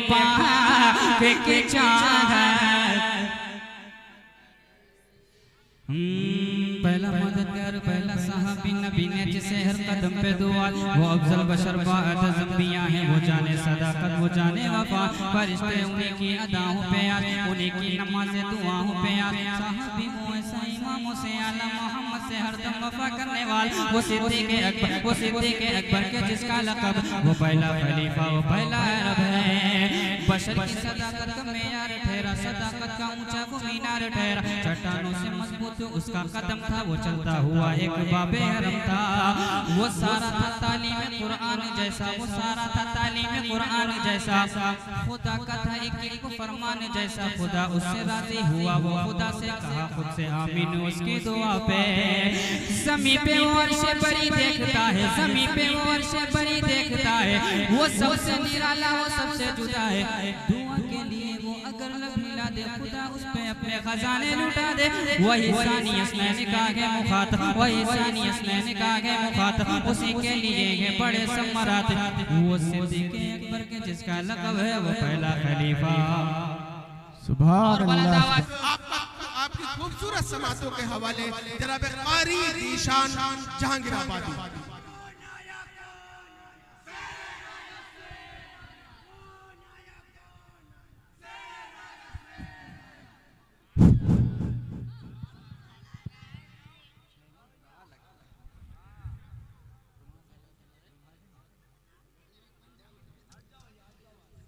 पाक की चाहत। पहला मददगार पहला साहबी नबी ने जिसे हर कदम पे दुआ, वो अफजल बशर बाद ज़ंबिया है, वो जाने सदाकत वो जाने वफा, फरिश्ते उन्हीं की अदाओं पे आज, उन्हीं की नमाज़े दुआओं पे आज। साहबी वो ऐसा इमामों से आला मोहम्मद से हरदम वफा करने वाला, वो सिद्दीक़ अकबर के जिसका लक़ब, वो पहला खलीफा वो पहला अरब है। बशर की सदाकत का मेयार ठहरा, सदाकत का ऊंचा वो मीनार ठहरा, चट्टानों से मजबूत उसका कदम था, वो चलता हुआ एक बाबे हरम था। वो सारा था तालीम कुरान जैसा, वो सारा था तालीम कुरान जैसा, खुदा का था एक फरमान जैसा। खुदा उससे राजी हुआ, वो खुदा से कहा खुद से आमीन उसकी दुआ पे। ज़मीं पे वो अर्शे बरी देखता है, ज़मीं पे वो अर्शे बरी देखता है, वो सबसे निराला वो सबसे जुदा है। दुआ के लिए वो अगर लब हिला दे, खुदा उस पे अपने खजाने लुटा दे। वही सानी असनैन का है मुखातब, वही सानी असनैन का है मुखातब, उसी के लिए है बड़े सम्मरात। वो सिद्दीक़ अकबर के जिसका लक़ब है, वो पहला खलीफा। सुभान अल्लाह। आपकी खूबसूरत समातों के हवाले जनाब क़ारी ज़ीशान जहांगीर आबादी।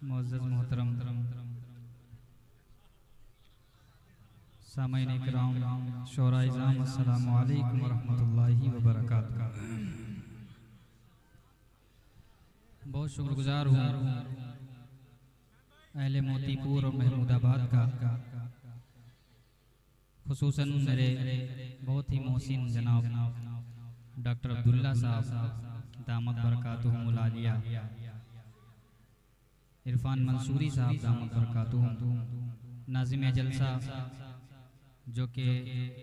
मुअज़्ज़ज़ मोहतरम सामईन इकराम, शोराए इज़ाम, अस्सलामु अलैकुम व रहमतुल्लाहि व बरकातुहू। बहुत शुक्रगुजार हूँ अहले मोतीपुर और महमूदाबाद का, खुसूसन मेरे बहुत ही मोहसिन जनाब डॉक्टर अब्दुल्ला साहब दामद बरकातुहुमुल आलिया, इरफान मंसूरी साहब दामद बरकातुहुम, नाज़िम जलसा जो कि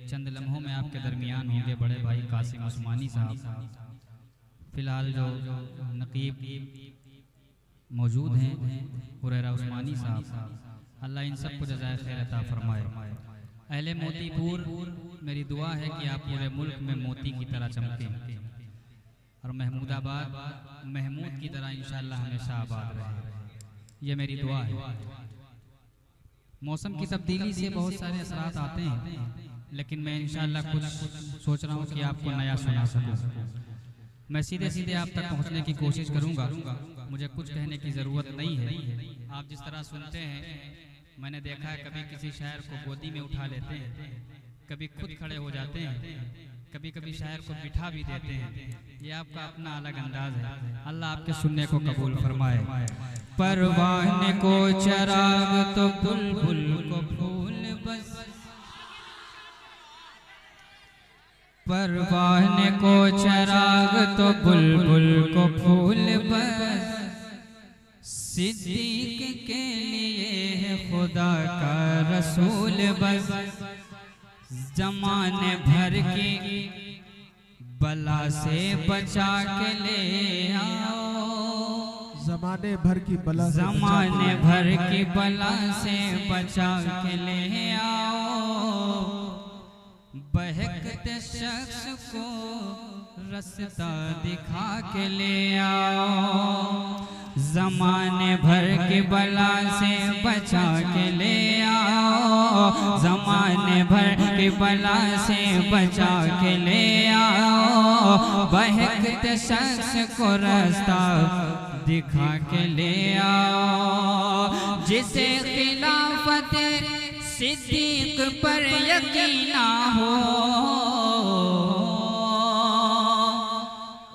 चंद लम्हों में आपके दरमियान होंगे, बड़े भाई कासिम उस्मानी साहब, फ़िलहाल जो नकीब मौजूद हैं हुरैरा उस्मानी साहब, अल्लाह इन सब को जज़ाए खैर अता फरमाए। अहले मोतीपुर, मेरी दुआ है कि आप पूरे मुल्क में मोती की तरह चमकें और महमूदाबाद महमूद की तरह इंशाअल्लाह हमेशा आबाद रहे, ये मेरी दुआ है। मौसम की तब्दीली से बहुत सारे असरात आते हैं, लेकिन मैं इंशाअल्लाह कुछ सोच रहा हूँ कि आपको नया सुना सकूँ। मैं सीधे सीधे आप तक पहुँचने की कोशिश करूँगा, मुझे कुछ कहने की ज़रूरत नहीं है। आप जिस तरह सुनते हैं, मैंने देखा है कभी किसी शायर को गोदी में उठा लेते हैं, कभी खुद खड़े हो जाते हैं, कभी कभी शायर को बिठा भी देते हैं। ये आपका अपना अलग अंदाज है, अल्लाह आपके सुनने को कबूल फरमाए। परवाने को चराग तो बुलबुल को फूल बस, परवाने को चराग तो बुलबुल को फूल बस, सिद्दीक़ के लिए है खुदा का रसूल बस। ज़माने भर की बला से बचा के ले आओ, ज़माने भर की बला, ज़माने भर की बला से बचा के ले आओ। बहकते शख्स को रास्ता दिखा के ले आओ, ज़माने भर की बला से बचा के ले आओ, ज़माने भर की बला से बचा के ले आओ। बहकते शख्स को रास्ता दिखा के ले आओ, जिसे खिलाफत सिद्दीक़ पर यकीन हो,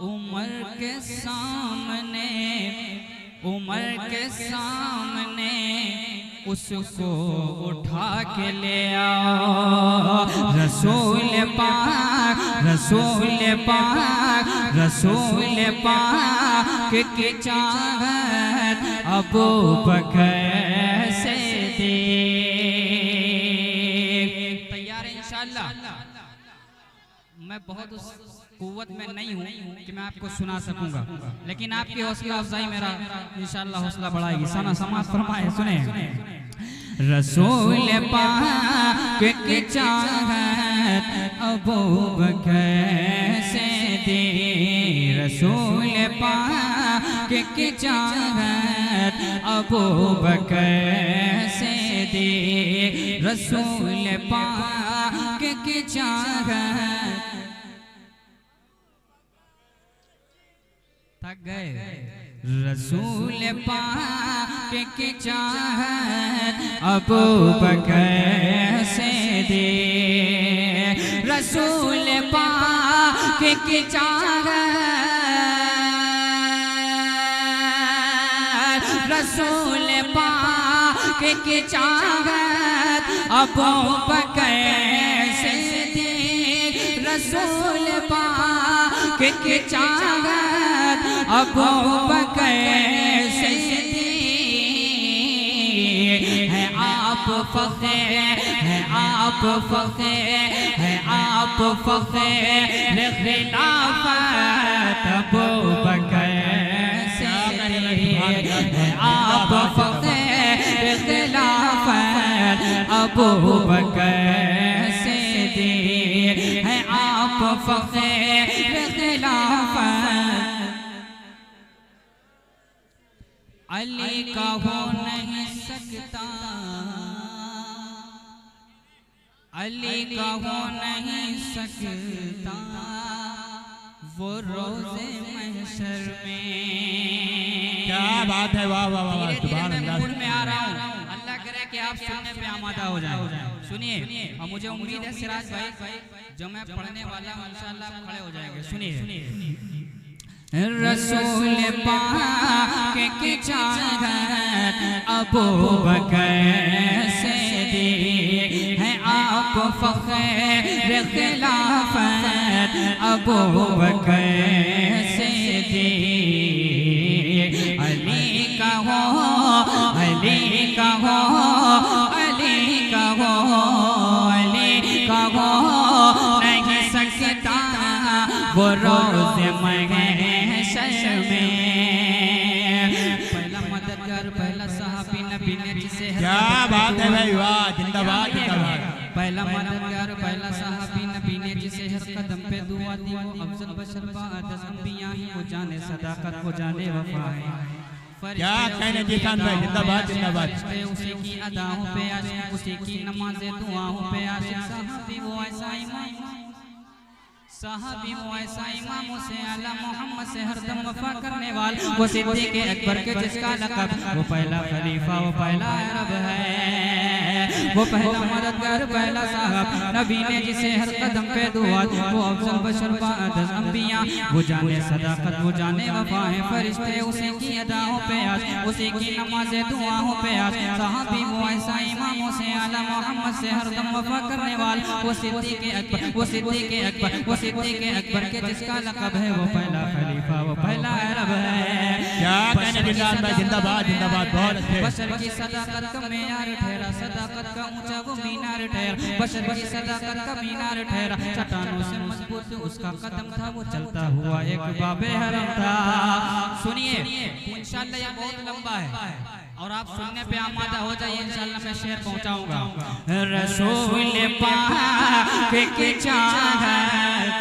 उमर के सामने उसको उठा के ले आओ। रसूल पाक, रसूल पाक, रसूल पाक की चाहत अबू बकर से दे। तैयार है इंशाअल्लाह। मैं बहुत कुव्वत में नहीं हूँ कि मैं आपको सुना सकूंगा, लेकिन आपकी हौसला अफजाई मेरा इंशाअल्लाह हौसला बढ़ाएगी। सना समाज फरमाए सुने। रसूल पाक की चाहत अबू बकर से दे, रसूल पाक की चाहत अबू बकर से दे, रसूल पाक की चाहत। थक गए? रसूल पाक की चाहत अबू बकर से दे, रसूल पाक की चाहत, रसूल पाक की चाहत अबू बकर से दे, रसूल पाक की चाहत अबू बकर से दे। है आप फख्र, है आप फख्र, है आप फख्र खिलाफत अबू बकर से दे, है आप फख्र खिलाफत अबू बकर से दे, है आप फख्र खिलाफत। अली का हो नहीं सकता, अली का हो नहीं सकता वो रोज़े महशर में। क्या बात है, वाह वाह वाह, सुभान अल्लाह। मूड में आ रहा हूँ, अल्लाह करे कि आप सुनने पे आमादा हो जाए। सुनिए, और मुझे उम्मीद है सिराज भाई जो मैं पढ़ने वाला हूँ इंशाअल्लाह आप खड़े हो जाएंगे। सुनिए। रसूल पाक की चाहत अबू बकर से दे, है आप फख्र खिलाफत अबू बकर से दे। अली का हो, अली का हो, अली का हो, अली का हो नहीं सकता वो रोज़े महशर में। पहला मददगार, पहला सहाबी नबी ने जिसे, क्या बात है भाई, वाह, जिंदाबाद जिंदाबाद। पहला मददगार, पहला सहाबी नबी ने जिसे हर कदम पे दुआ दी वो अफजल बशर बाद अंबिया ही, वो जाने सदाकत, वो जाने वफा है। क्या कहने जीशान भाई, जिंदाबाद जिंदाबाद। उसी की अदाओं पे आशिक, उसी की नमाज़े दुआओं पे आशिक। सहाबी वो ऐसा इमाम, सहाबी वो ऐसा इमाम से आला मोहम्मद से हरदम वफा करने वाला, वो सिद्दीक़ अकबर के जिसका लक़ब, वो पहला खलीफा, वो पहला अरब है, वो पहला मददगार, पहला साहब नबी ने जिसे हर कदम पे दुआ दी, वो अफजल बशर बाद अंबिया, वो जाने सदाकत, वो जाने वफा है। फरिश्ते उसी की अदाओं पे आज, उसी की नमाज़े दुआओं पे आज। सहाबी वो ऐसा इमाम से आला मोहम्मद से हरदम वफा करने वाला, वो सिद्दीक़ अकबर, वो सिद्दीक़ अकबर, वो सिद्दीक़ अकबर के जिसका लक़ब है, वो पहला खलीफा, वो पहला अरब है। क्या कहने जिंदाबाद भाई, जिंदाबाद जिंदाबाद, बहुत अच्छे। बशर की सदाकत का मीनार ठहरा, सदाकत का ऊंचा वो मीनार ठहरा, बशर की सदाकत का मीनार ठहरा। चट्टानों से मजबूत उसका कदम था, वो चलता हुआ एक बाबे हरम था। सुनिए, इंशाअल्लाह ये बहुत लंबा है और आप सुनने पे आमादा हो जाइए, इंशाअल्लाह मैं शेर पहुंचाऊंगा। रसूल पाक की चाहत,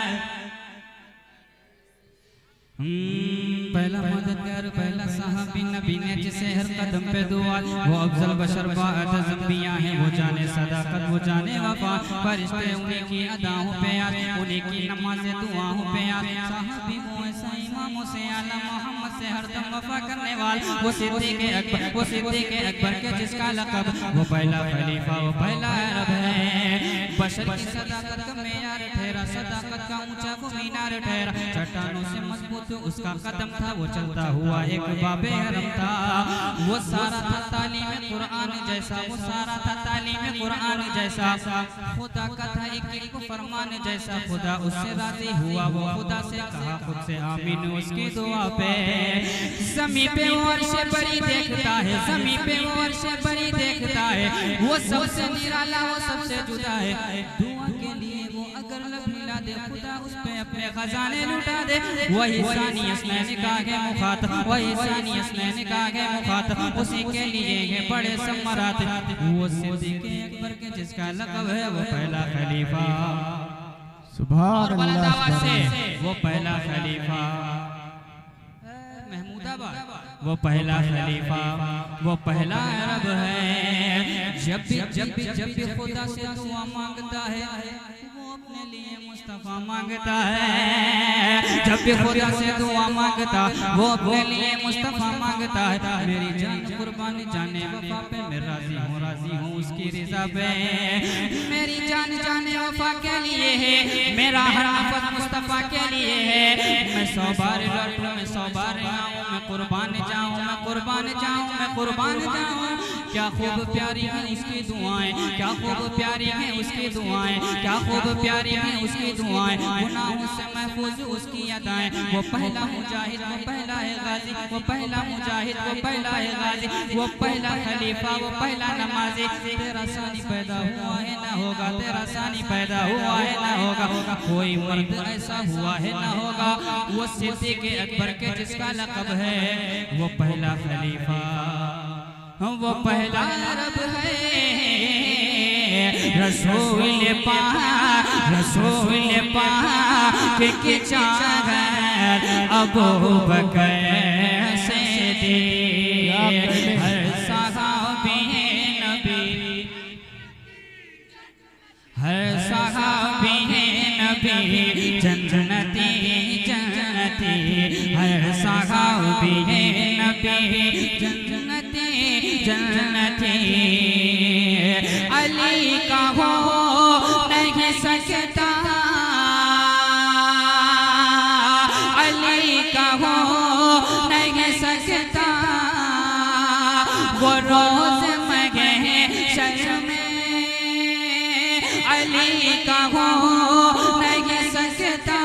पहला मददगार, पहला सहाबी नबी ने जिसे हर कदम पे दुआ, वो अफजल बशर बाद अंबिया है, वो जाने सदाकत, वो जाने वफा। फरिश्ते उन्हीं की अदाओं पे आज, उन्हीं की नमाज़े दुआओं पे आज। सहाबी वो ऐसा इमाम से आला मोहम्मद से हरदम वफा करने वाला, वो सिद्दीक़ अकबर, वो सिद्दीक़ अकबर के जिसका लक़ब, वो पहला खलीफा, वो पहला अरब है। बशर की सदाकत का मेयार ठहरा, सदाकत का ऊंचा वो मीनार ठहरा। चट्टानों से मजबूत उसका कदम था, वो चलता हुआ एक बाबे हरम था। वो सारा था तालीम कुरान जैसा, वो सारा था तालीम कुरान जैसा। खुदा का था एक फरमान जैसा, खुदा उससे राजी हुआ, वो खुदा से कहा खुद से आमीन उसकी दुआ पे। ज़मीं पे वो अर्शे बरी देखता है, ज़मीं पे वो अर्शे बरी देखता है, वो सबसे निराला, वो सबसे जुदा है। दुआ के लिए वो अगर लबीला दे खुदा उस पे अपने खजाने लुटा दे। वही सानी असनैन का है मुखातब, वही सानी असनैन का है मुखातब, उसी के लिए ये बड़े सम्मरात। वो सिद्दीक़ अकबर के जिसका लक़ब है वो पहला खलीफा, सुभान अल्लाह से वो पहला खलीफा महमूदाबाद, वो पहला खलीफा, वो पहला अरब है। जब भी खुदा से दुआ मांगता है वो अपने लिए मुस्तफा मांगता है। जब भी खुदा से दुआ मांगता वो अपने लिए मुस्तफा मांगता है। मेरी जान कुर्बानी जाने वफा पे मैं राजी हूँ उसकी रिज़ा पे। मेरी जान जाने वफा के लिए है, मेरा हर नफ़स मुस्तफा के लिए है। मैं 100 बार लड़ूं, मैं 100 बार आऊं, मैं कुर्बान जाऊं, मैं कुर्बान जाऊं, मैं कुर्बान जाऊं। क्या खूब प्यारी है उसकी दुआएं, क्या खूब प्यारी है उसकी दुआएं, क्या खूब प्यारी है उसकी दुआएं। गुनाहों से महफूज उसकी अदाएं। वो पहला मुजाहिद, वो पहला है गाजी, वो पहला मुजाहिद, वो पहला है गाजी, वो पहला खलीफा, वो पहला नमाजी। तेरा सानी पैदा हुआ है ना होगा, तेरा सानी पैदा हुआ है ना होगा, कोई मर्द ऐसा हुआ है ना होगा। वो सिद्दीक़ अकबर के जिसका लक़ब है वो पहला खलीफा, वो पहला अरब है। रसूल पाक, रसूल पाक के चादर अबू बकर सिद्दीक़, हर सहाबी नबी, हर सहाबी नबी जन्नती जन्नती, हर सहाबी नबी जन्नती जन्नती। अली का हो नहीं सकता, अली का हो नहीं सकता, वो रोज महशर में। अली का हो नहीं सकता,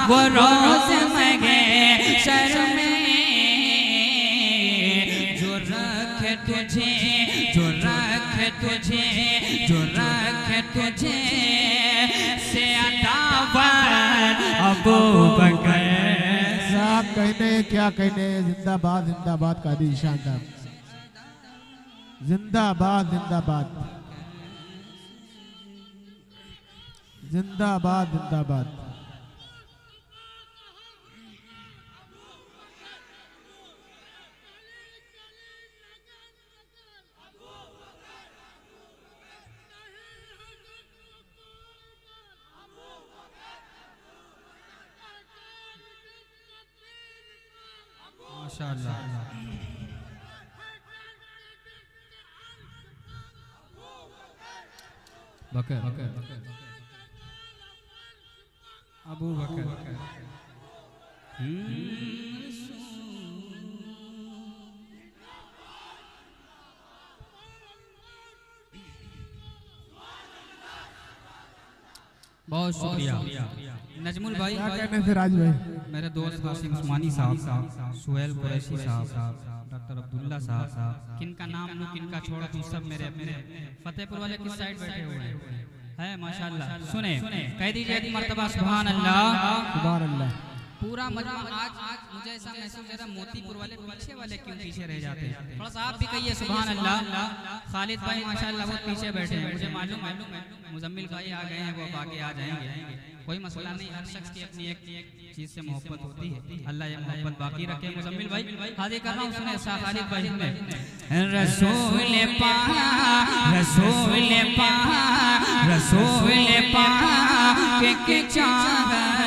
वो रोज महशर में। जो रखे तुझे, जो रखे तुझे, जो रखे तुझे से अतावत अबू बकर। साहब कहने क्या कहने, जिंदाबाद जिंदाबाद कादी शानदार, जिंदाबाद जिंदाबाद जिंदाबाद जिंदाबाद। माशाअल्लाह। बकर अबू बकर। बहुत शुक्रिया नजमुल भाई। क्या कहने थे राज भाई? मेरे दोस्त हाशिम उस्मानी साहब, सुहेल कुरैशी साहब, डॉक्टर अब्दुल्ला साहब, किनका नाम लूं किनका छोड़ दूं, सब मेरे अपने फतेहपुर वाले किस साइड बैठे हुए हैं माशाअल्लाह। सुने कह दीजिए एक मर्तबा सुभान अल्लाह, सुभान अल्लाह। पूरा मजमा आज मुझे ऐसा महसूस हो रहा है मोतीपुर वाले पीछे वाले क्यों पीछे रह जाते हैं। थोड़ा सा आप भी कहिए सुभान अल्लाह। खालिद भाई माशाअल्लाह बहुत पीछे बैठे हैं, मुझे मालूम है। मुजम्मिल भाई आ गए हैं, वो अब आगे आ जाएंगे, कोई मसला नहीं। हर शख्स की अपनी एक चीज से मोहब्बत होती है, अल्लाह ये मोहब्बत बाकी रखे। मुजम्मिल भाई हाजिर कर रहा हूँ, सुने खालिद भाई में रसूल पाक, रसूल पाक, रसूल पाक के चाहत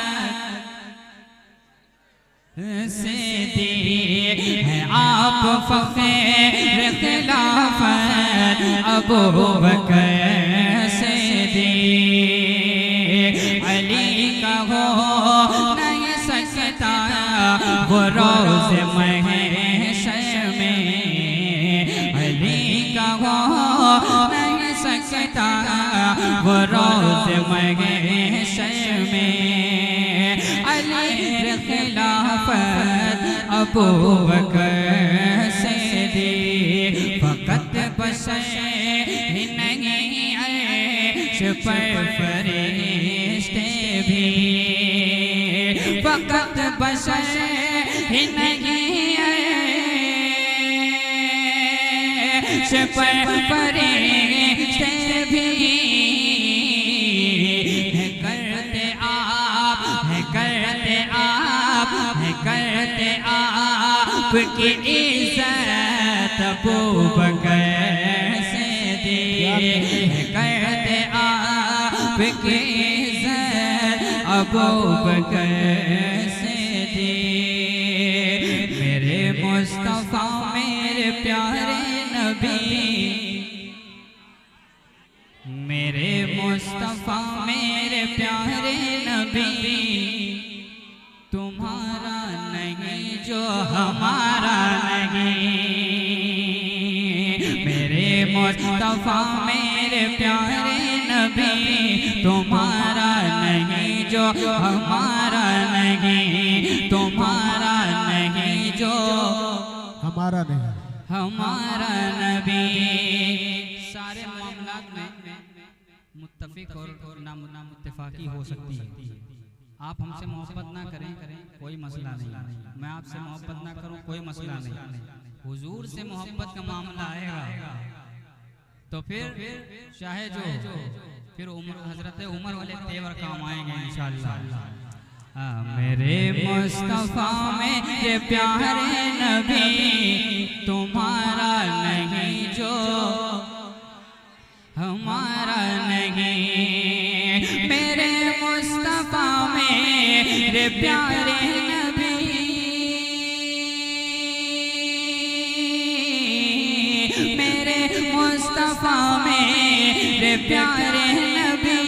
से दीक है आप फखर खिलाफत अबू बकर सिद्दीक। अली का हो नहीं सकता वो रोज़ महशर में, अली का हो नहीं सकता वो रोज़ महशर में। अली खिलाफत अबू बकर सिद्दीक, फकत बशर ही नहीं अर्श पर फरिश्ते भी फकत बशर ही नहीं है, फरिश्ते भी करते आप, करते आप, करते आप की इज्जत अबू बकर से दी, करते आप की इज्जत अबू बकर से दी। मेरे मुस्तफा मेरे प्यारे नबी, मेरे मुस्तफा मेरे प्यारे नबी, तुम्हारा नहीं जो हमारा नहीं। मेरे मुस्तफा मेरे प्यारे नबी, तुम्हारा नहीं जो हमारा नहीं, तुम्हारा नहीं जो हमारा नहीं, हमारा नबी। सारे मामलात में मुत्तफिक और नामुत्तफाकी हो सकती है। आप हमसे मोहब्बत ना करें कोई मसला नहीं, मैं आपसे मोहब्बत ना करूं कोई मसला नहीं। हुजूर से मोहब्बत का मामला आएगा तो फिर चाहे जो फिर उमर हजरत उमर वाले तेवर काम आएंगे इंशाअल्लाह। मेरे मुस्तफा मेरे प्यारे नबी, तुम्हारा नहीं जो हमारा नहीं। मेरे मुस्तफा मेरे प्यारे नबी, मेरे मुस्तफा मेरे प्यारे नबी,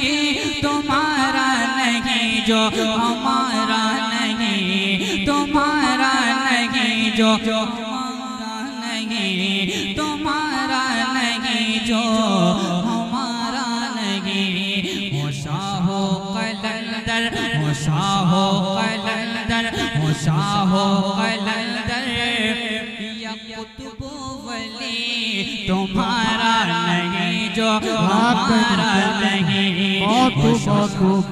तुम्हारा नहीं जो हमारा नहीं, तुम्हारा नहीं जो हमारा नहीं, तुम्हारा नहीं जो हमारा नहीं। शाहो कलंदर, शाहो कलंदर, शाहो कलंदर, या कुतुबो वली, तुम्हारा नहीं जो हमारा नहीं। बहुत खूब, बहुत खूब।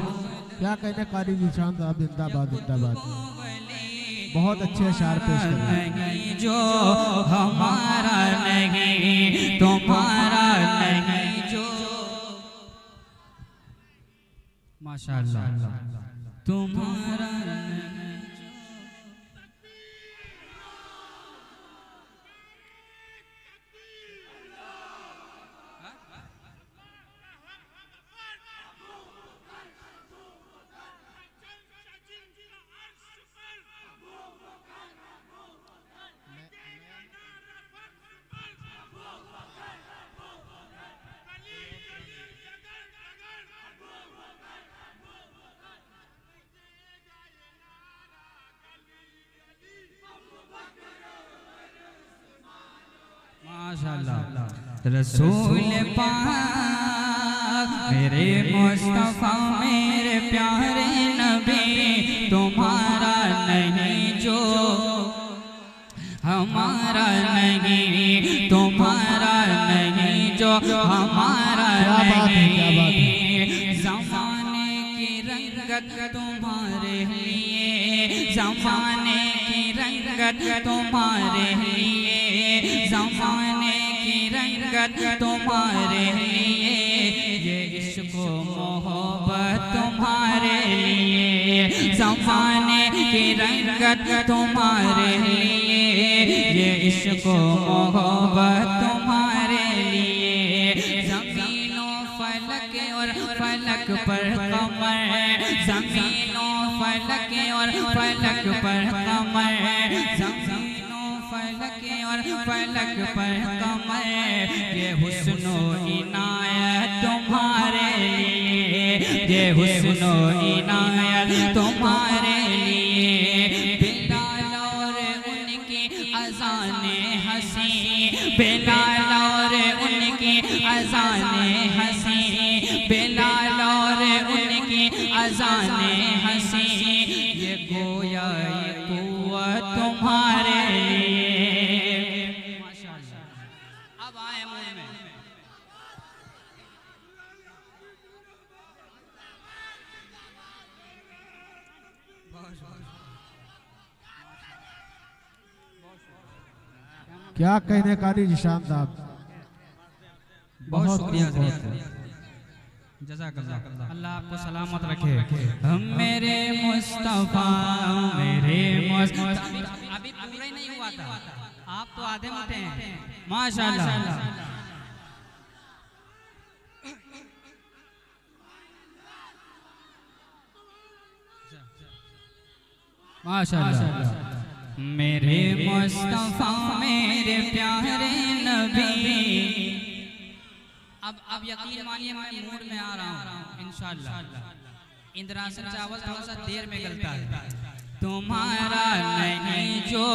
क्या कहने कारी निशान साहब, जिंदाबाद जिंदाबाद। बहुत अच्छे अशार पेश कर रहे हैं। जो हमारा नहीं, तुम्हारा नहीं जो माशाअल्लाह, तुम्हारा नहीं माशाअल्लाह। रसूल पाक मेरे मुस्तफा मेरे प्यारे नबी, तुम्हारा नहीं जो हमारा नहीं, तुम्हारा नहीं जो हमारा नहीं। ज़माने की रंगत तुम्हारे लिए, ज़माने की रंगत तुम्हारे लिए, ज़माने की रंगत तुम्हारे लिए, ये इश्क मोहब्बत तुम्हारे लिए। ज़माने की रंगत तुम्हारे लिए, ये इश्क मोहब्बत तुम्हारे लिए। ज़मीनों फलक और फलक पर कमर, ज़मीनों फलक और फलक पर कमर, ज़मीनों फलक और फलक पर कमर, ये हुस्नो इनायत तुम्हारे लिए, ये हुस्नो इनायत तुम्हारे लिए। बिलाल और उनकी अज़ाने हंसी, बिलाल और उनकी अज़ाने हंसी, बिलाल और उनकी अज़ाने हंसी, ये गोया ये कुव्वत तुम्हारे लिए। माशाअल्लाह। अब आए मुंह में क्या कहने कारी निशान साहब, बहुत शुक्रिया जज़ाकल्लाह। अल्लाह आपको सलामत रखे। हम मेरे मुस्तफा मेरे अभी पूरा ही नहीं हुआ था, आप तो आधे मोटे हैं माशाअल्लाह। माशाअल्लाह। मेरे मुस्तफा मेरे प्यारे नबी। अब यकीन मानिए मैं मूड में आ रहा हूँ इंशाअल्लाह। इंद्रासन चावल थोड़ा सा देर में गलता है। तुम्हारा नहीं जो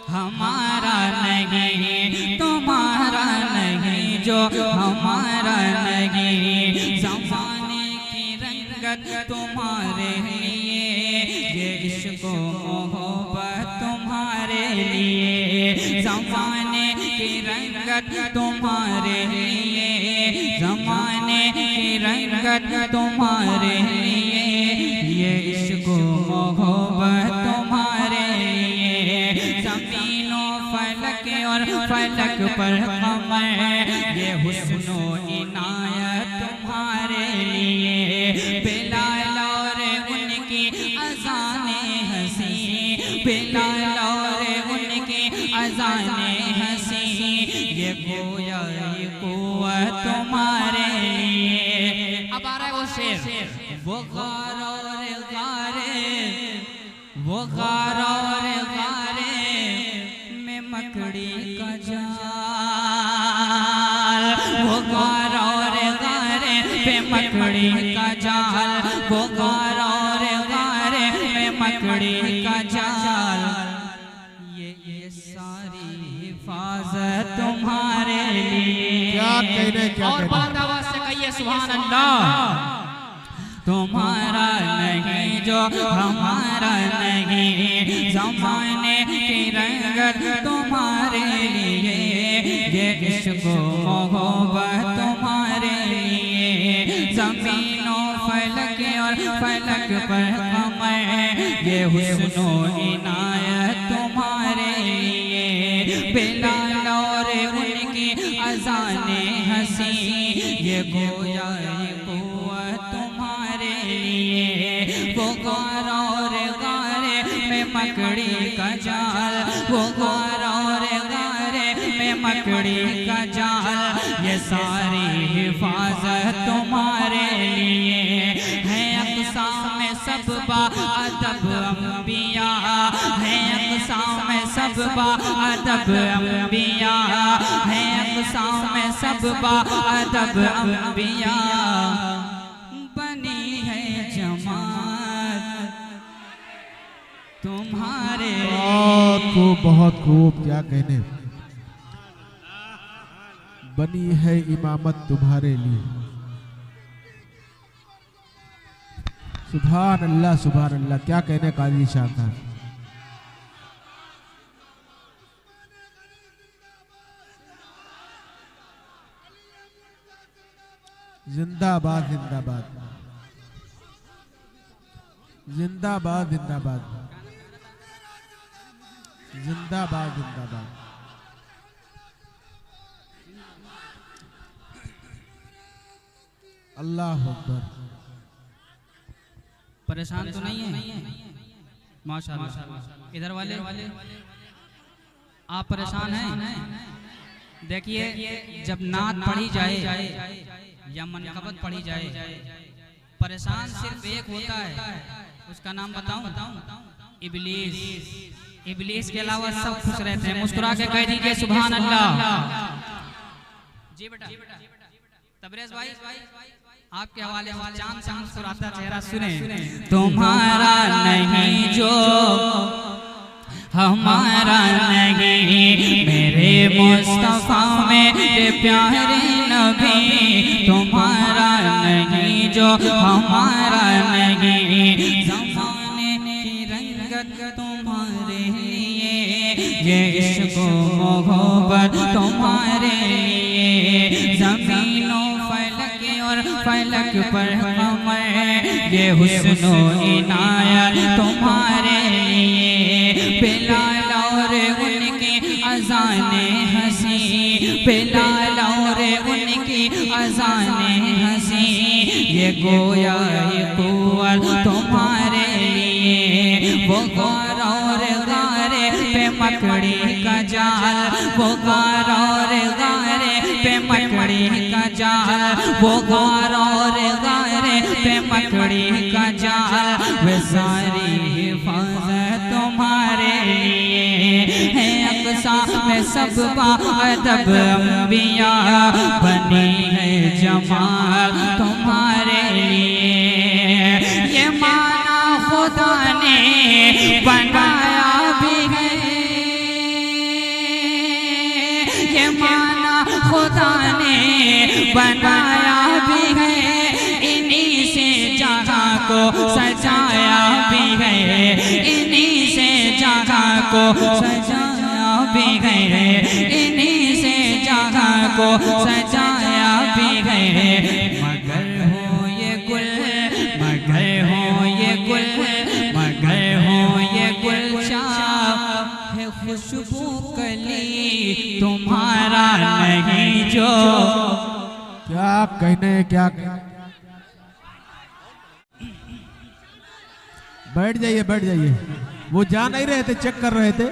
हमारा नहीं, तुम्हारा नहीं जो हमारा नहीं, ज़माने की रंगत तुम्हारे लिए, ये इश्क मोहब्बत तुम्हारे लिए, ज़माने की रंगत तुम्हारे लिए, ज़माने की रंगत तुम्हारे लिए, ये इश्क मोहब्बत तुम्हारे लिए, ज़मीनों फलक और फलक पर कमर, ये हुस्नो इनायत तुम्हारे लिए, बिलाल और उनकी अज़ाने हंसी, बिलाल और उनकी अज़ाने हंसी, ये गोया ये कुव्वत तुम्हारे लिए। अब आ रहा है वो शेर, वो गार और गारे, वो गार और गारे में मकड़ी का जाल, वो गार और गारे पे मकड़ी का जाल, वो गार और गारे में मकड़ी का जाल, ये सारी हिफाजत तुम्हारे लिए। क्या कहने, क्या और बात आवाज से कहिए सुभान अल्लाह। तुम्हारा नहीं जो हमारा नहीं, ज़माने की रंगत तुम्हारे लिए, ये इश्क मोहब्बत तुम्हारे लिए, ज़मीनों फलक और फलक पर कमर, ये हुस्नो इनायत तुम्हारे लिए, बिलाल और उनकी अज़ाने हंसी, ये गोया ये कुव्वत तुम्हारे लिए, वो गार और गारे में मकड़ी का जाल, वो गार और गारे में मकड़ी का जाल, ये सारी हिफाजत तुम्हारे लिए है। अक़साम में सब बाअदब अंबिया है, अक़साम में सब बाअदब अंबिया है, अक़साम में सब बाअदब अंबिया, बनी है जमात तुम्हारे। बहुत खूब, बहुत खूब, क्या कहने। बनी है इमामत तुम्हारे लिए। सुभान अल्लाह, सुभान अल्लाह, क्या कहने कारी निशान था। जिंदाबाद जिंदाबाद जिंदाबाद जिंदाबाद जिंदाबाद जिंदाबाद। अल्लाह अकबर। परेशान तो नहीं है माशाअल्लाह। इधर वाले आप परेशान हैं? देखिए जब नात पढ़ी जाए या मनकबत पढ़ी जाए, परेशान सिर्फ एक होता है, उसका नाम बताऊं? इब्लीस। इब्लीस के अलावा सब खुश रहते हैं। मुस्कुरा के कह दीजिए सुभान अल्लाह। जी बेटा तबरेज भाई, आपके हवाले चांद से मुस्कुराता चेहरा सुने। तुम्हारा नहीं जो हमारा नहीं, मेरे मुस्तफा मेरे प्यारे नबी, तुम्हारा नहीं जो हमारा नहीं, ज़माने की रंगत तुम्हारे लिए, ये इश्क मोहब्बत तुम्हारे लिए, ज़मीनों फलक और फलक पर कमर, ये हुस्नो इनायत तुम्हारे लिए। बिलाल और उनकी अज़ाने हंसी, बिलाल और उनकी अज़ाने हंसी, ये गोया ये कुव्वत तुम्हारे लिए। वो गार और गारे पे मकड़ी का जाल, वो गार और गारे पे मकड़ी का जाल, वो गार और गारे पे मकड़ी का जाल, वे सारी हिफाजत तुम्हारे लिए है। अक़सा में सब बाअदब अंबिया बनी है जमाल तुम्हारे लिए। ये माना खुदा ने बनाया भी है, ये माना खुदा ने बनाया भी है, इन्हीं से जहाँ को सजाया भी है, इन्हीं से जहाँ को सजाया भी है, इन्हीं से जहाँ को सजाया भी है। मगर हो ये गुल, मगर हो ये गुल, मगर हो ये गुलशाह है खुशबू कली तुम्हारा नहीं जो। क्या कहने, क्या बैठ जाइए, बैठ जाइए। वो जा नहीं रहे थे, चेक कर रहे थे।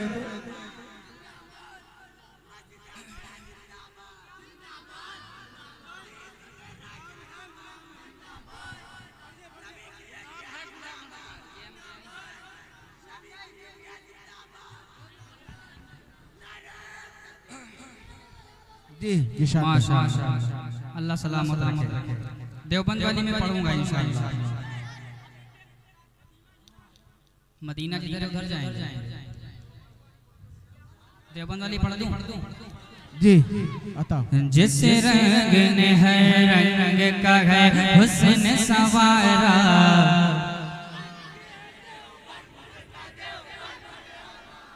जी माशाअल्लाह, अल्लाह सलामत रखे। देवबंद वाली में पढ़ूंगा इंशाअल्लाह। मदीना की तरफ घर जाएंगे, देवबंद वाली पढ़ दूं? जी आता। जिस रंग ने हर रंग का है हुस्न सवारा,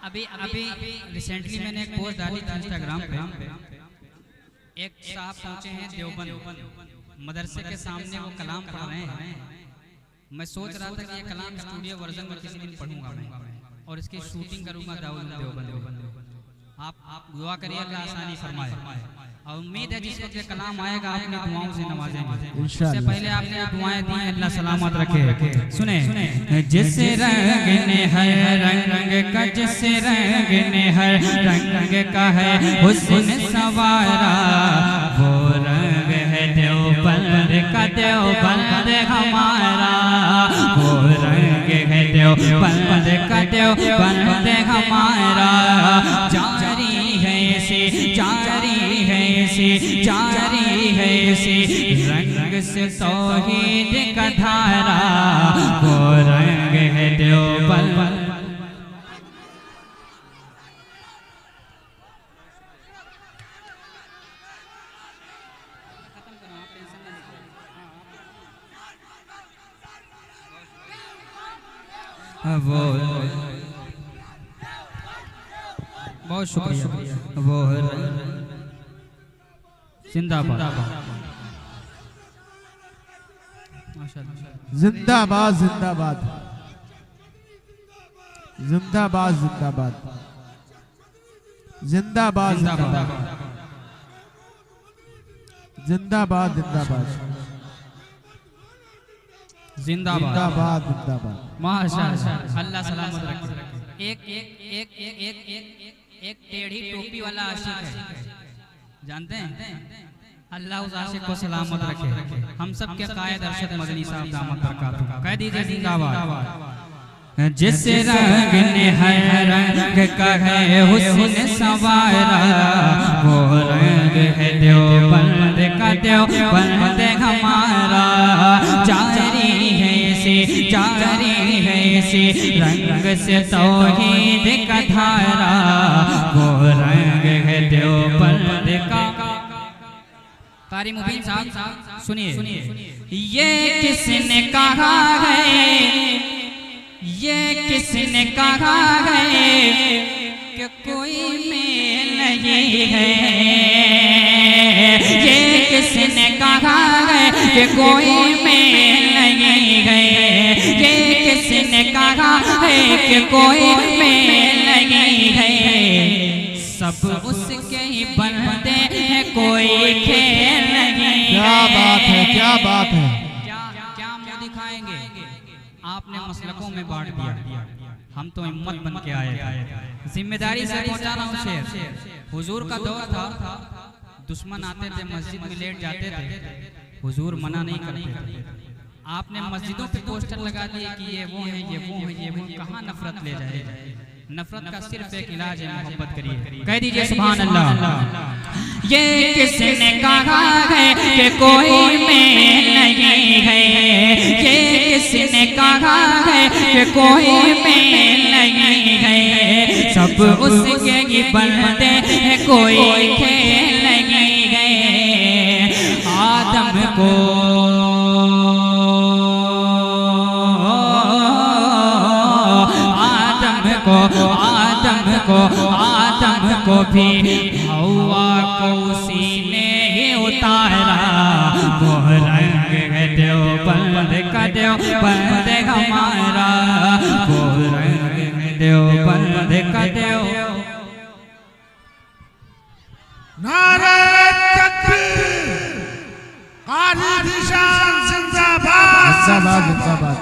अभी रिसेंटली मैंने एक पोस्ट डाली थी इंस्टाग्राम पे। एक साहब पहुंचे हैं देवबंद मदरसे के सामने, वो कलाम पढ़ रहे हैं। मैं सोच रहा था कि ये कलाम स्टूडियो वर्जन में किसी दिन पढ़ूंगा मैं, और इसकी शूटिंग करूंगा दाऊद देवबंद। आप दुआ करिए अल्लाह आसानी फरमाए, और उम्मीद है जिस वक्त ये कलाम आएगा अपनी दुआओं से नवाजेंगे। उससे पहले आपने दुआएं दी, अल्लाह सलामत रखे। सुने, जिस रंग ने हर रंग का, जिस रंग ने हर रंग का है हुस्न सवारा, वो रंग है देवबंद का, देवबंद हमारा। वो रंग है देवबंद का, देवबंद हमारा। जारी है से, जारी है से, जारी है से रंग से तौहीद का धारा। वो रंग है देवबंद। वो बहुत शुक्रिया। वो जिंदाबाद, जिंदाबाद, जिंदाबाद, जिंदाबाद, जिंदाबाद, जिंदाबाद, जिंदाबाद, जिंदाबाद, जिंदाबाद, जिंदाबाद, जिंदाबाद। माशाअल्लाह, अल्लाह सलामत रखे। एक एक एक एक एक एक एक टेढ़ी टोपी वाला आशिक है, जानते हैं? अल्लाह उस आशिक को सलामत रखे। हम सब के कायद अरशद मदनी साहब दामत बरकातहू, कह दीजिए जिंदाबाद। जिस रंग ने हर रंग का है हुस्न सवारा, वो रंग है देवबंद का, देवबंद हमारा। जारी है से, जारी है से रंग से तौहीद का धारा, वो रंग है देवबंद का। कारी मुबीन साहब सुनिए, ये किसने कहा है, ये किसने कहा है कि कोई मेल नहीं है, ये किसने कहा है कि कोई मेल नहीं है। कि कोई मेल नहीं है, सब उसके ही बनते हैं, कोई खेल नहीं। क्या बात है, क्या बात है। क्या मुंह दिखाएंगे, आपने मसलकों में बांट दिया, हम तो हिम्मत बन के आए, जिम्मेदारी से पहुंचा रहा हूं शेर। हुजूर का दौर था, दुश्मन आते थे मस्जिद में लेट जाते थे, हुजूर मना नहीं करते थे। आपने मस्जिदों पे पोस्टर लगा दिए कि ये वो है, ये वो है, ये वो। कहाँ नफरत ले जाएगा, नफरत का सिर्फ एक इलाज है, मोहब्बत करिए। कह दीजिए सुभान अल्लाह। ये किसने कहा है कि कोई मेल नहीं है, ये किसने कहा है कि कोई मेल नहीं है, सब उसके ही बनते हैं, कोई खेल नहीं है। आदम को आदम को भी हवा को उसी ने ही उतारा, वो रंग है देवबंद का, देवबंद हमारा, वो रंग है देवबंद का, नारे तकबीर, कारी निशान जिंदाबाद, जिंदाबाद जिंदाबाद।